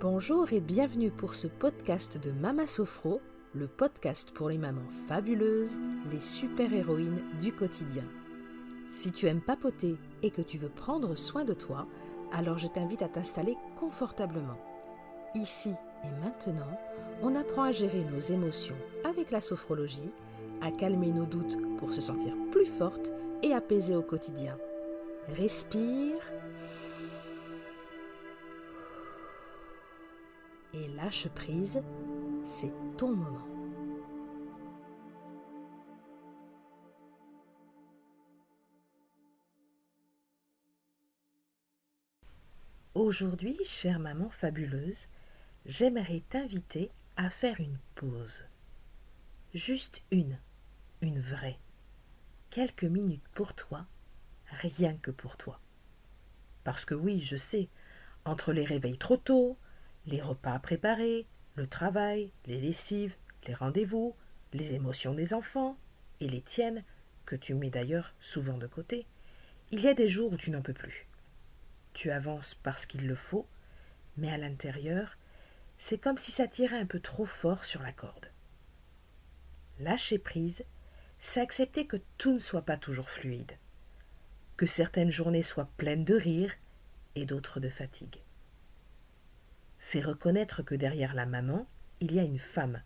Bonjour et bienvenue pour ce podcast de Mama Sophro, le podcast pour les mamans fabuleuses, les super-héroïnes du quotidien. Si tu aimes papoter et que tu veux prendre soin de toi, alors je t'invite à t'installer confortablement. Ici et maintenant, on apprend à gérer nos émotions avec la sophrologie, à calmer nos doutes pour se sentir plus forte et apaisée au quotidien. Respire et lâche prise, c'est ton moment. Aujourd'hui, chère maman fabuleuse, j'aimerais t'inviter à faire une pause. Juste une vraie. Quelques minutes pour toi, rien que pour toi. Parce que oui, je sais, entre les réveils trop tôt, les repas à préparer, le travail, les lessives, les rendez-vous, les émotions des enfants et les tiennes, que tu mets d'ailleurs souvent de côté, il y a des jours où tu n'en peux plus. Tu avances parce qu'il le faut, mais à l'intérieur, c'est comme si ça tirait un peu trop fort sur la corde. Lâcher prise, c'est accepter que tout ne soit pas toujours fluide, que certaines journées soient pleines de rire et d'autres de fatigue. C'est reconnaître que derrière la maman, il y a une femme,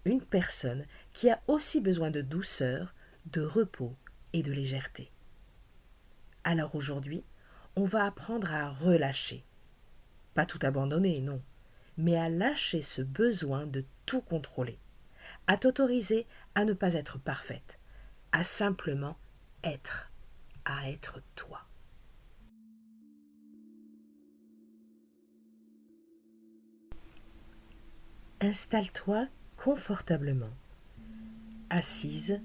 une personne qui a aussi besoin de douceur, de repos et de légèreté. Alors aujourd'hui, on va apprendre à relâcher. Pas tout abandonner, non, mais à lâcher ce besoin de tout contrôler, à t'autoriser à ne pas être parfaite, à simplement être, à être toi. Installe-toi confortablement, assise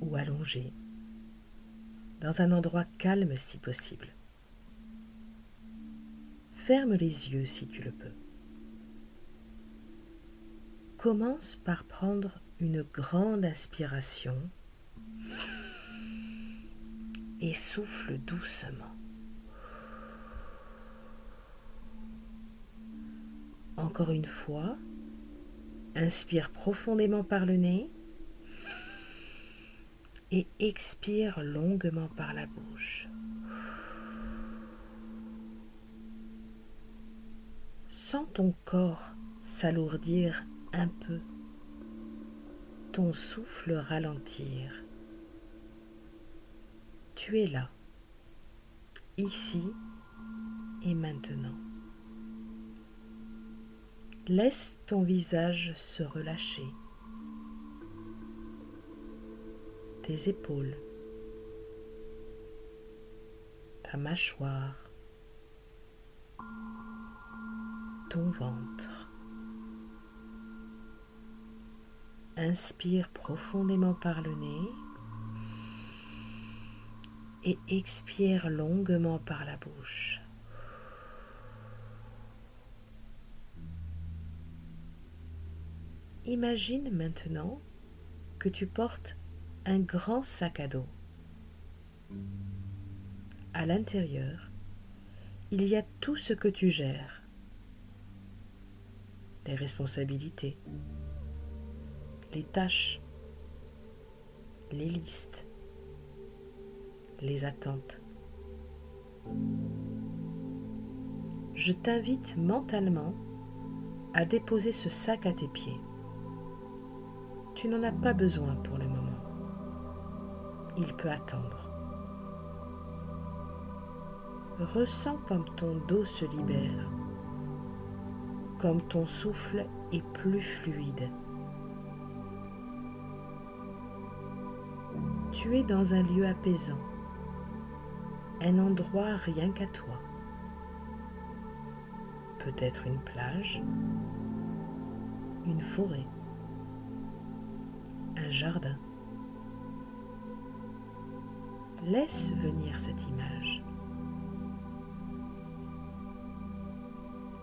ou allongée, dans un endroit calme si possible. Ferme les yeux si tu le peux. Commence par prendre une grande inspiration et souffle doucement. Encore une fois, inspire profondément par le nez et expire longuement par la bouche. Sens ton corps s'alourdir un peu, ton souffle ralentir. Tu es là, ici et maintenant. Laisse ton visage se relâcher, tes épaules, ta mâchoire, ton ventre. Inspire profondément par le nez et expire longuement par la bouche. Imagine maintenant que tu portes un grand sac à dos. À l'intérieur, il y a tout ce que tu gères. Les responsabilités, les tâches, les listes, les attentes. Je t'invite mentalement à déposer ce sac à tes pieds. Tu n'en as pas besoin pour le moment. Il peut attendre. Ressens comme ton dos se libère, comme ton souffle est plus fluide. Tu es dans un lieu apaisant, un endroit rien qu'à toi. Peut-être une plage, une forêt, un jardin. Laisse venir cette image.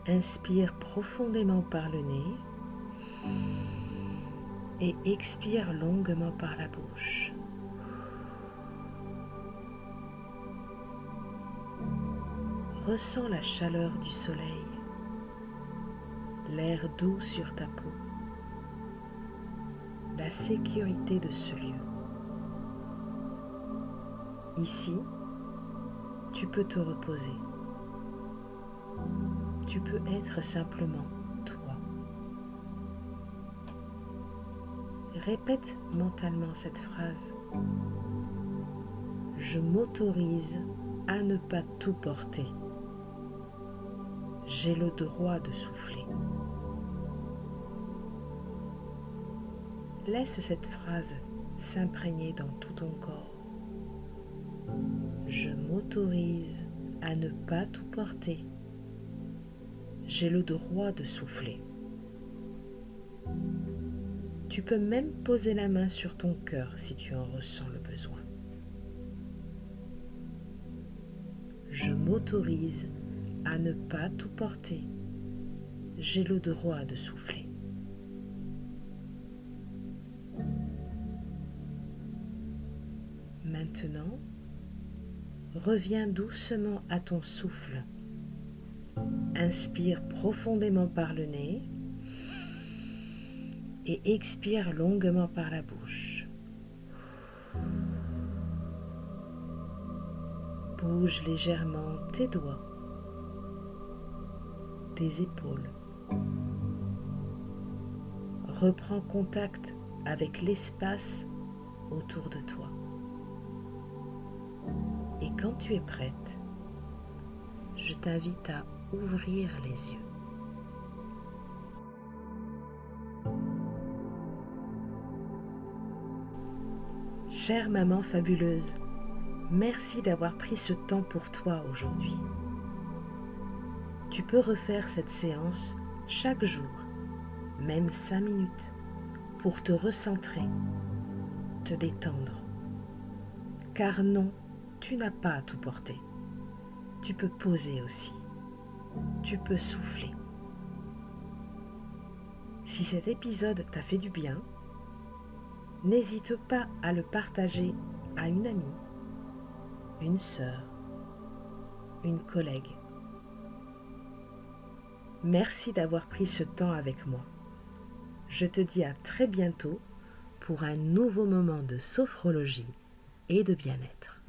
Inspire profondément par le nez et expire longuement par la bouche. Ressens la chaleur du soleil, l'air doux sur ta peau, la sécurité de ce lieu. Ici, tu peux te reposer. Tu peux être simplement toi. Répète mentalement cette phrase. Je m'autorise à ne pas tout porter. J'ai le droit de souffler. Laisse cette phrase s'imprégner dans tout ton corps. Je m'autorise à ne pas tout porter. J'ai le droit de souffler. Tu peux même poser la main sur ton cœur si tu en ressens le besoin. Je m'autorise à ne pas tout porter. J'ai le droit de souffler. Maintenant, reviens doucement à ton souffle. Inspire profondément par le nez et expire longuement par la bouche. Bouge légèrement tes doigts, tes épaules. Reprends contact avec l'espace autour de toi. Et quand tu es prête, je t'invite à ouvrir les yeux. Chère maman fabuleuse, merci d'avoir pris ce temps pour toi aujourd'hui. Tu peux refaire cette séance chaque jour, même 5 minutes, pour te recentrer, te détendre. Car non, tu n'as pas à tout porter. Tu peux poser aussi. Tu peux souffler. Si cet épisode t'a fait du bien, n'hésite pas à le partager à une amie, une sœur, une collègue. Merci d'avoir pris ce temps avec moi. Je te dis à très bientôt pour un nouveau moment de sophrologie et de bien-être.